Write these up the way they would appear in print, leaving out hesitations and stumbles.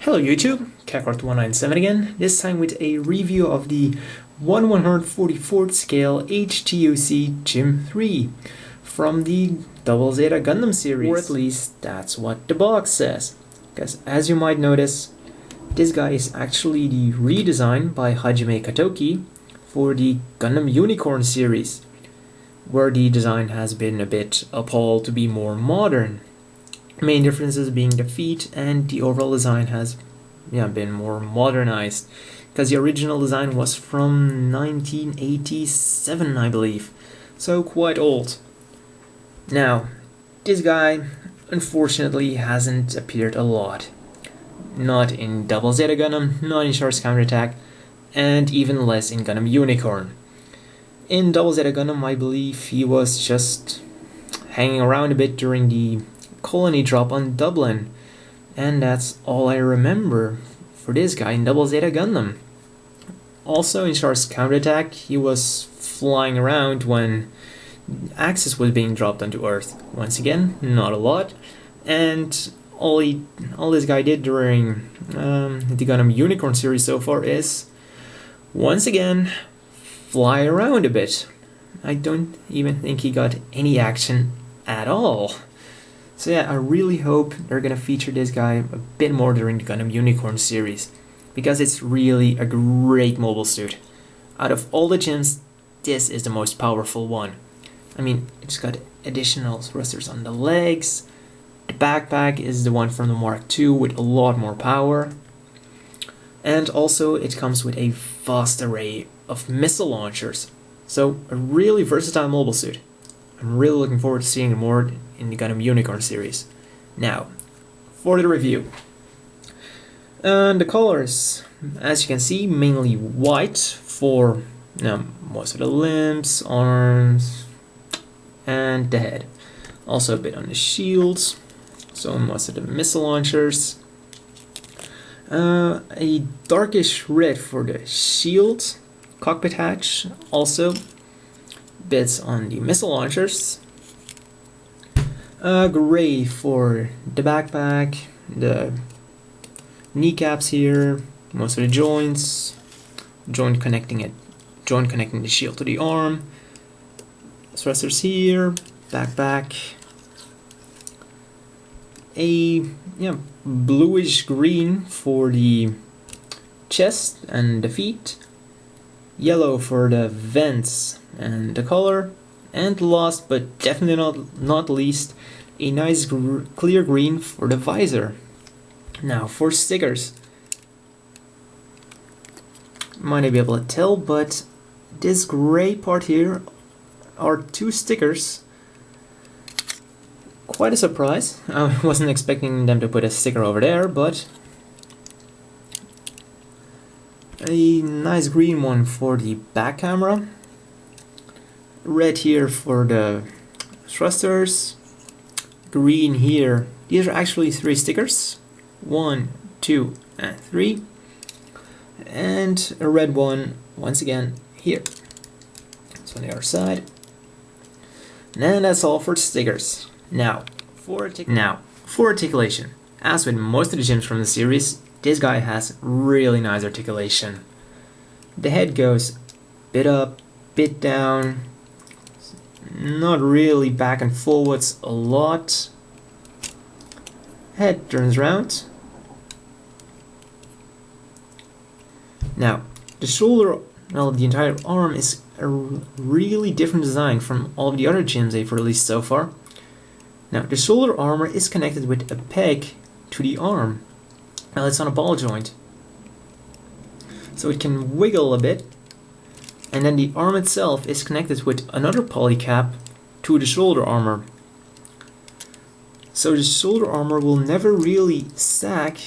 Hello YouTube, Kakarot197 again, this time with a review of the 1/144th scale HGUC GM III from the Double Zeta Gundam series. Or at least that's what the box says. Because as you might notice, this guy is actually the redesign by Hajime Katoki for the Gundam Unicorn series, where the design has been a bit upheld to be more modern. Main differences being the feet, and the overall design has been more modernized, because the original design was from 1987, I believe, so quite old. Now, this guy unfortunately hasn't appeared a lot. Not in Double Zeta Gundam, not in Char's Counterattack, and even less in Gundam Unicorn. In Double Zeta Gundam, I believe he was just hanging around a bit during the colony drop on Dublin, and that's all I remember for this guy in Double Zeta Gundam. Also in Char's Counterattack, he was flying around when Axis was being dropped onto Earth. Once again, not a lot, and all this guy did during the Gundam Unicorn series so far is, once again, fly around a bit. I don't even think he got any action at all. So yeah, I really hope they're gonna feature this guy a bit more during the Gundam Unicorn series, because it's really a great mobile suit. Out of all the gems, this is the most powerful one. I mean, it's got additional thrusters on the legs, the backpack is the one from the Mark II with a lot more power, and also it comes with a vast array of missile launchers. So a really versatile mobile suit. I'm really looking forward to seeing more in the Gundam Unicorn series. Now, for the review. The colors, as you can see, mainly white for most of the limbs, arms, and the head. Also a bit on the shields, so most of the missile launchers. A darkish red for the shield, cockpit hatch, also bits on the missile launchers. Gray for the backpack, the kneecaps here, most of the joints, joint connecting the shield to the arm, thrusters here, backpack. A bluish green for the chest and the feet, yellow for the vents and the collar, and last but definitely not least, a nice clear green for the visor. Now for stickers, might not be able to tell, but this gray part here are two stickers. Quite a surprise. I wasn't expecting them to put a sticker over there, but a nice green one for the back camera, red here for the thrusters, green here. These are actually three stickers, 1, 2, and 3, and a red one once again here. So on the other side, and that's all for stickers. Now for articulation. As with most of the gems from the series, this guy has really nice articulation. The head goes bit up, bit down, not really back and forwards a lot. Head turns around. Now, the shoulder, the entire arm is a really different design from all of the other gems they've released so far. Now, the shoulder armor is connected with a peg to the arm. Now, it's on a ball joint, so it can wiggle a bit, and then the arm itself is connected with another polycap to the shoulder armor. So the shoulder armor will never really sag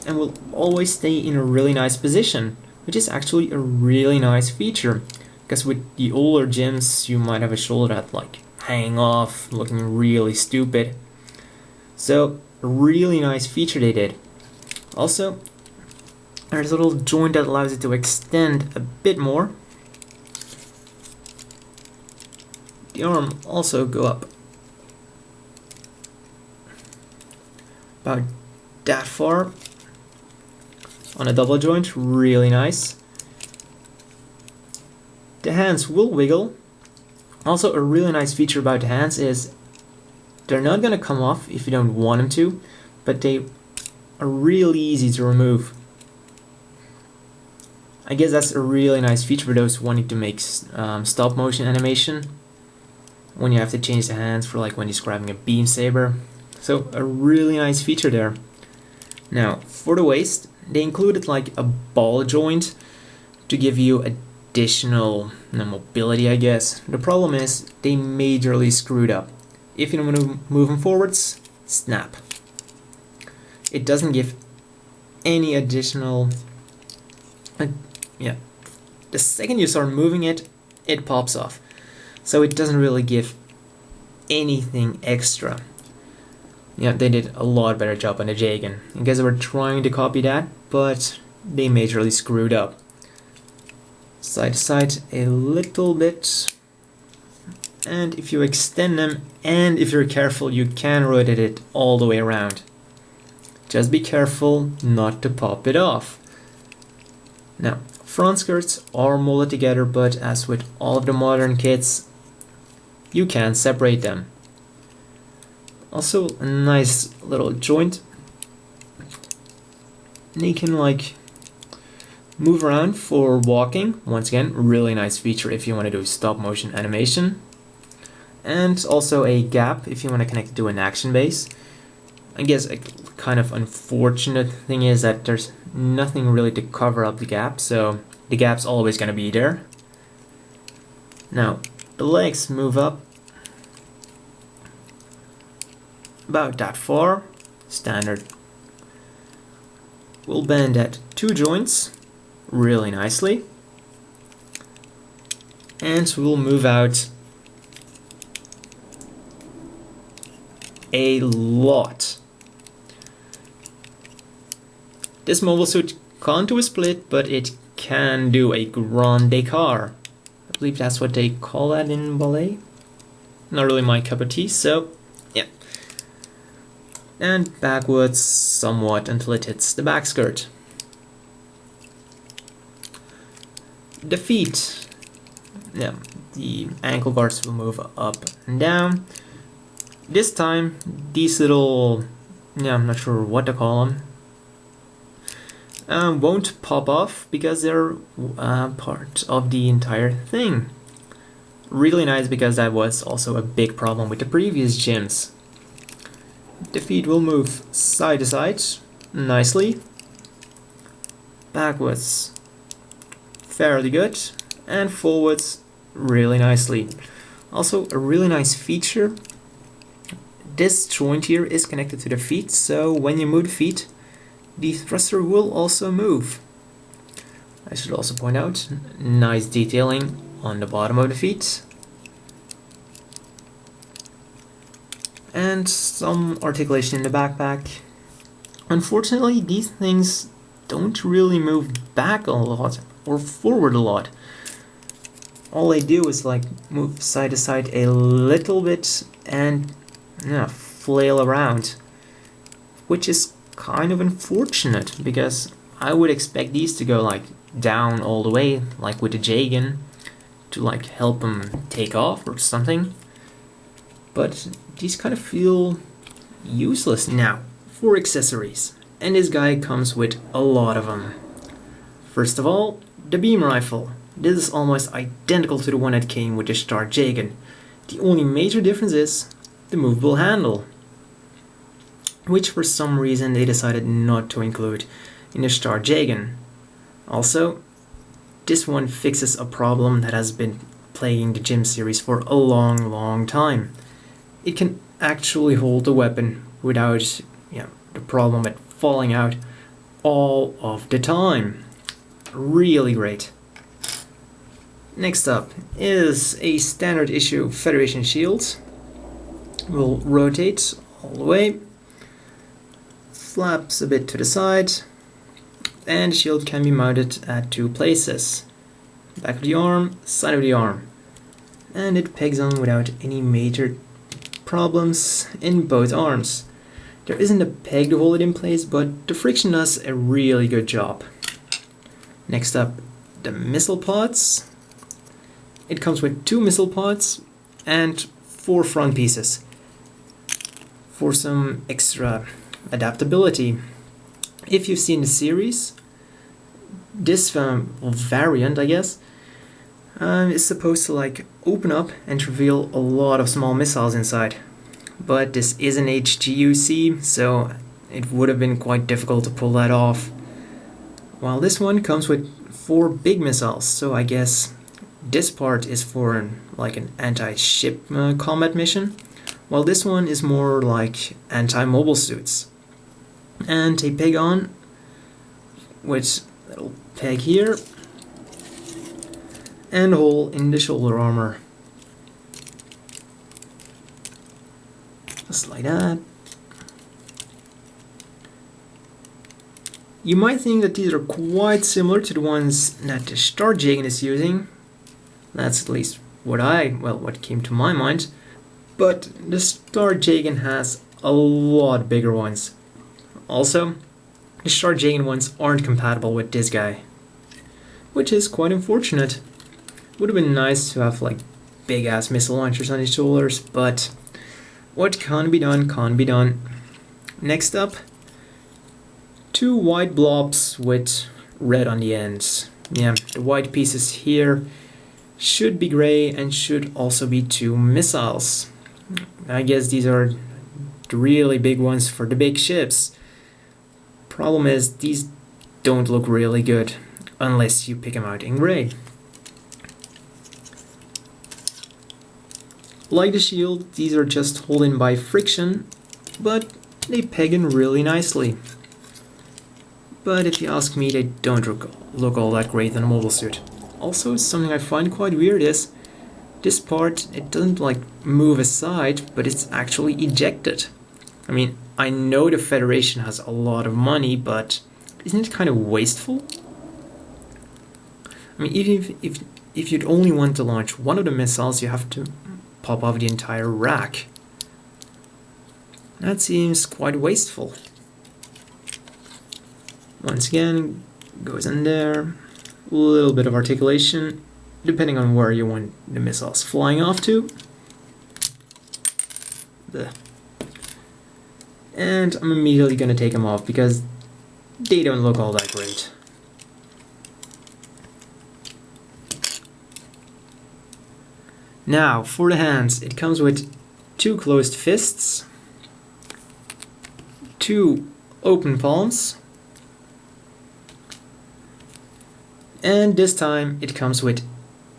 and will always stay in a really nice position, which is actually a really nice feature, because with the older gems you might have a shoulder that hanging off, looking really stupid. So a really nice feature they did. Also, there's a little joint that allows it to extend a bit more. The arm also go up about that far on a double joint, really nice. The hands will wiggle. Also, a really nice feature about the hands is they're not going to come off if you don't want them to, but they are really easy to remove. I guess that's a really nice feature for those wanting to make stop motion animation, when you have to change the hands for like when he's grabbing a beam saber. So a really nice feature there. Now for the waist, they included like a ball joint to give you additional mobility, I guess. The problem is they majorly screwed up. If you want to move them forwards, snap. It doesn't give any additional... the second you start moving it, it pops off. So it doesn't really give anything extra. Yeah, they did a lot better job on the Jagan. I guess they were trying to copy that, but they majorly screwed up. Side to side a little bit. And if you extend them, and if you're careful, you can rotate it all the way around. Just be careful not to pop it off. Now, front skirts are molded together, but as with all of the modern kits, you can separate them. Also, a nice little joint. And you can like move around for walking. Once again, really nice feature if you want to do stop motion animation. And also a gap if you want to connect it to an action base. I guess a kind of unfortunate thing is that there's nothing really to cover up the gap, so the gap's always going to be there. Now, the legs move up about that far, standard. We'll bend at 2 joints really nicely, and we'll move out a lot. This mobile suit can't do a split, but it can do a grand écart. I believe that's what they call that in ballet. Not really my cup of tea, so yeah. And backwards somewhat until it hits the back skirt. The feet. Yeah, the ankle guards will move up and down. This time, these little, I'm not sure what to call them, won't pop off because they're part of the entire thing. Really nice, because that was also a big problem with the previous gyms. The feet will move side to side nicely, backwards fairly good, and forwards really nicely. Also a really nice feature, this joint here is connected to the feet, so when you move the feet, the thruster will also move. I should also point out, nice detailing on the bottom of the feet. And some articulation in the backpack. Unfortunately, these things don't really move back a lot or forward a lot. All they do is like move side to side a little bit and flail around, which is kind of unfortunate, because I would expect these to go like down all the way, like with the Jagan, to like help them take off or something. But these kind of feel useless. Now, for accessories, and this guy comes with a lot of them. First of all, the beam rifle. This is almost identical to the one that came with the Star Jagan. The only major difference is the movable handle, which for some reason they decided not to include in the Star Jagan. Also, this one fixes a problem that has been plaguing the Gym series for a long time. It can actually hold the weapon without the problem at falling out all of the time. Really great. Next up is a standard issue Federation shield. We'll rotate all the way, flaps a bit to the side, and the shield can be mounted at 2 places. Back of the arm, side of the arm. And it pegs on without any major problems in both arms. There isn't a peg to hold it in place, but the friction does a really good job. Next up, the missile pods. It comes with 2 missile pods and 4 front pieces for some extra adaptability. If you've seen the series, this variant, I guess, is supposed to like open up and reveal a lot of small missiles inside. But this is an HGUC, so it would have been quite difficult to pull that off. While this one comes with 4 big missiles, so I guess this part is for like an anti-ship combat mission, while this one is more like anti-mobile suits. And a peg on with a little peg here and a hole in the shoulder armor. Just like that. You might think that these are quite similar to the ones that the Starjagen is using. That's at least what came to my mind. But the Starjagen has a lot bigger ones. Also, the Starjagen ones aren't compatible with this guy, which is quite unfortunate. Would have been nice to have like big ass missile launchers on his shoulders, but what can be done, can be done. Next up, 2 white blobs with red on the ends. Yeah, the white pieces here should be gray and should also be 2 missiles. I guess these are the really big ones for the big ships. Problem is, these don't look really good unless you pick them out in gray. Like the shield, these are just held in by friction, but they peg in really nicely. But if you ask me, they don't look all that great in a mobile suit. Also, something I find quite weird is this part, it doesn't like move aside, but it's actually ejected. I mean, I know the Federation has a lot of money, but isn't it kind of wasteful? I mean, even if you'd only want to launch one of the missiles, you have to pop off the entire rack. That seems quite wasteful. Once again, goes in there. A little bit of articulation, depending on where you want the missiles flying off to. And I'm immediately going to take them off because they don't look all that great. Now, for the hands, it comes with 2 closed fists, 2 open palms, and this time it comes with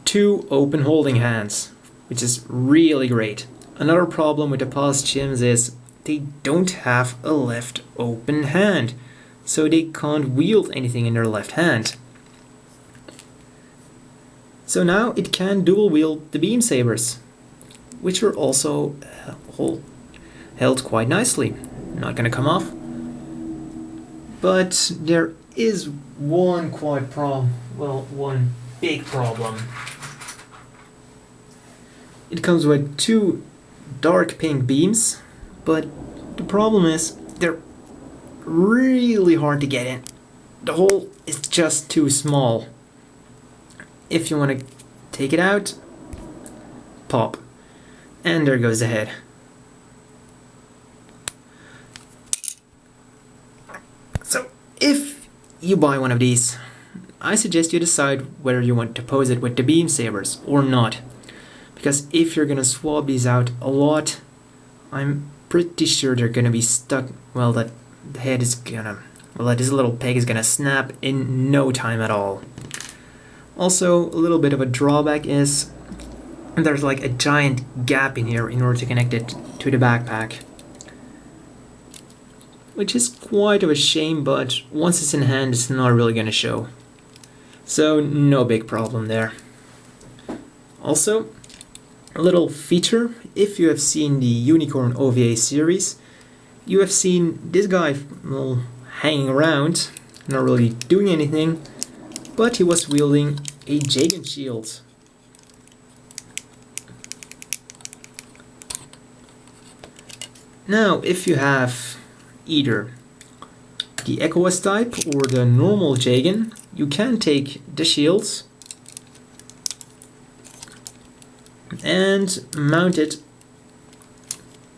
2 open holding hands, which is really great. Another problem with the past gyms is they don't have a left open hand, so they can't wield anything in their left hand. So now it can dual wield the beam sabers, which are also held quite nicely. Not gonna come off. But there is one big problem. It comes with 2 dark pink beams, but the problem is they're really hard to get in. The hole is just too small. If you want to take it out, pop, and there goes the head. So if you buy one of these, I suggest you decide whether you want to pose it with the beam sabers or not, because if you're gonna swap these out a lot, I'm pretty sure they're gonna be stuck. Well, that head is gonna, this little peg is gonna snap in no time at all. Also, a little bit of a drawback is there's like a giant gap in here in order to connect it to the backpack, which is quite of a shame, but once it's in hand, it's not really gonna show. So no big problem there. Also, a little feature, if you have seen the Unicorn OVA series, you have seen this guy hanging around, not really doing anything, but he was wielding a Jagen shield. Now, if you have either the EcoS type or the normal Jagan. You can take the shields and mount it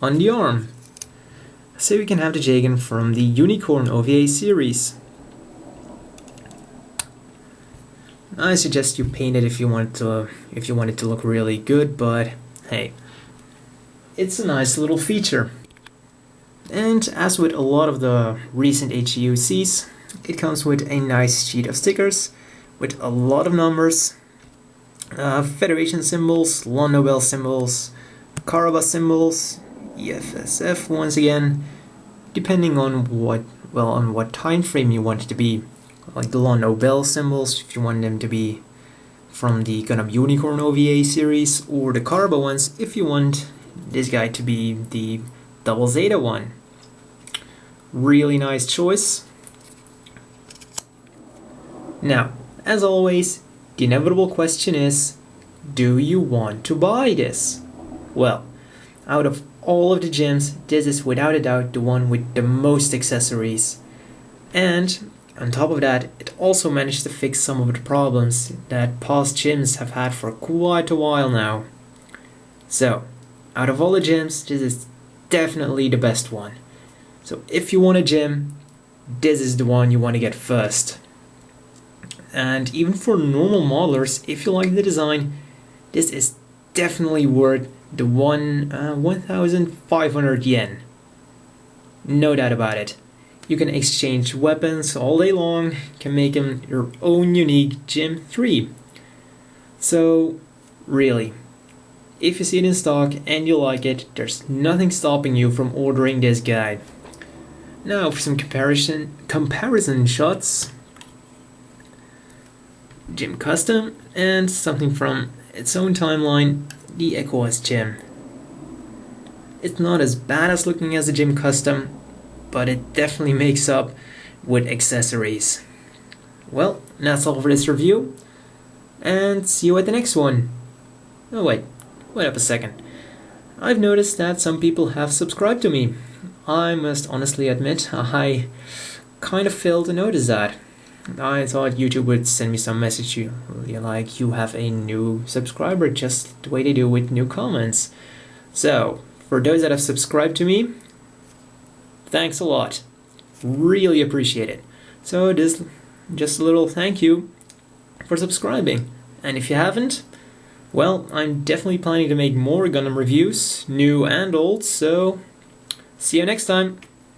on the arm. So you can have the Jagan from the Unicorn OVA series. I suggest you paint it if you want it to look really good, but hey, it's a nice little feature. And as with a lot of the recent HGUCs, it comes with a nice sheet of stickers with a lot of numbers, Federation symbols, Lon Nobel symbols, Karaba symbols, EFSF once again, depending on what time frame you want it to be. Like the Lon Nobel symbols, if you want them to be from the kind of Unicorn OVA series, or the Karaba ones, if you want this guy to be the Double Zeta one. Really nice choice. Now, as always, the inevitable question is, do you want to buy this? Well, out of all of the gems, this is without a doubt the one with the most accessories. And on top of that, it also managed to fix some of the problems that past gems have had for quite a while now. So, out of all the gems, this is definitely the best one. So if you want a gem, this is the one you want to get first. And even for normal modelers, if you like the design, this is definitely worth the 1,500 yen. No doubt about it. You can exchange weapons all day long, can make them your own unique Gem 3. So, really, if you see it in stock and you like it, there's nothing stopping you from ordering this guide. Now for some comparison shots. Gem Custom and something from its own timeline, the EcoS Gem. It's not as badass looking as the Gem Custom, but it definitely makes up with accessories. Well, that's all for this review, and see you at the next one. Oh wait up a second. I've noticed that some people have subscribed to me. I must honestly admit, I kind of failed to notice that. I thought YouTube would send me some message like you have a new subscriber, just the way they do with new comments. So, for those that have subscribed to me, thanks a lot. Really appreciate it. So this just a little thank you for subscribing. And if you haven't, well, I'm definitely planning to make more Gundam reviews, new and old, so see you next time.